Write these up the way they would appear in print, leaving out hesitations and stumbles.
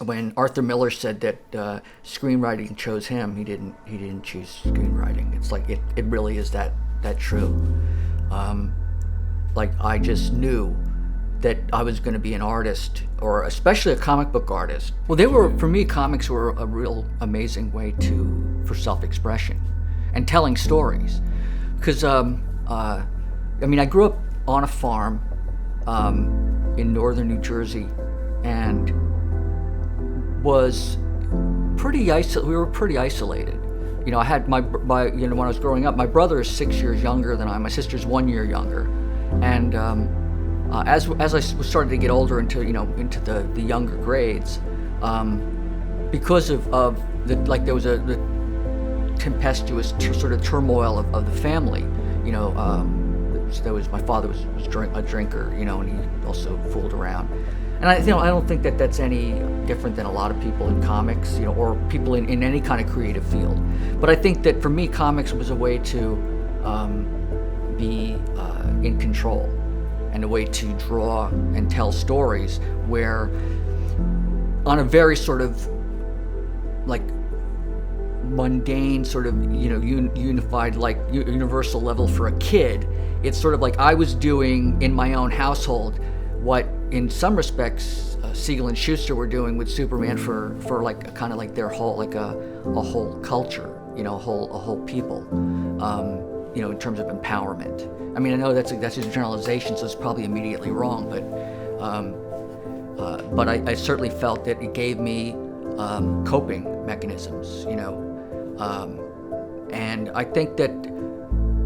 when Arthur Miller said that screenwriting chose him, he didn't choose screenwriting. It's like it really is that true. Like I just knew that I was going to be an artist, or especially a comic book artist. Well, for me, comics were a real amazing way for self-expression and telling stories. Because, I grew up on a farm in northern New Jersey, and was we were pretty isolated. You know, I had when I was growing up, my brother is 6 years younger than I. My sister's 1 year younger, and as I started to get older into the younger grades, because of there was the tempestuous sort of turmoil of the family. My father was a drinker, and he also fooled around. And I don't think that that's any different than a lot of people in comics, or people in any kind of creative field. But I think that for me, comics was a way to be in control, and a way to draw and tell stories where, on a very sort of like mundane sort of unified, like universal level for a kid, it's sort of like I was doing in my own household what in some respects Siegel and Schuster were doing with Superman for like kind of like their whole, like a whole culture, a whole people, in terms of empowerment. I mean, I know that's just a generalization, so it's probably immediately wrong, but I certainly felt that it gave me coping mechanisms, and I think that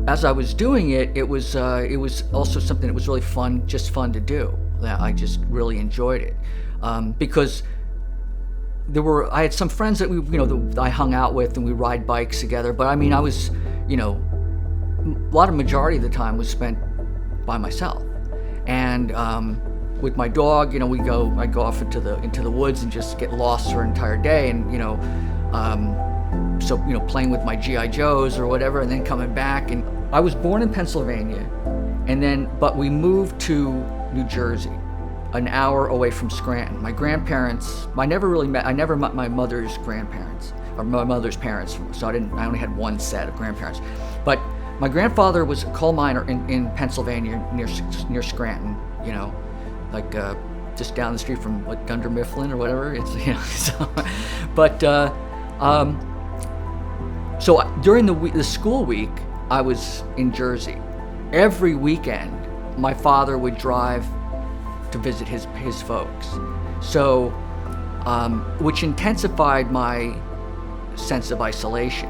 as I was doing it, it was also something that was really fun to do. I just really enjoyed it, because I had some friends that I hung out with, and we ride bikes together. But I mean, I was, majority of the time was spent by myself, and with my dog, I'd go off into the woods and just get lost for an entire day, and playing with my GI Joes or whatever, and then coming back. And I was born in Pennsylvania, but we moved to New Jersey, an hour away from Scranton. My grandparents, I never met my mother's grandparents, or my mother's parents, so I only had one set of grandparents. But my grandfather was a coal miner in Pennsylvania near Scranton, just down the street from Dunder Mifflin or whatever. So during the school week, I was in Jersey. Every weekend, my father would drive to visit his folks. So, which intensified my sense of isolation.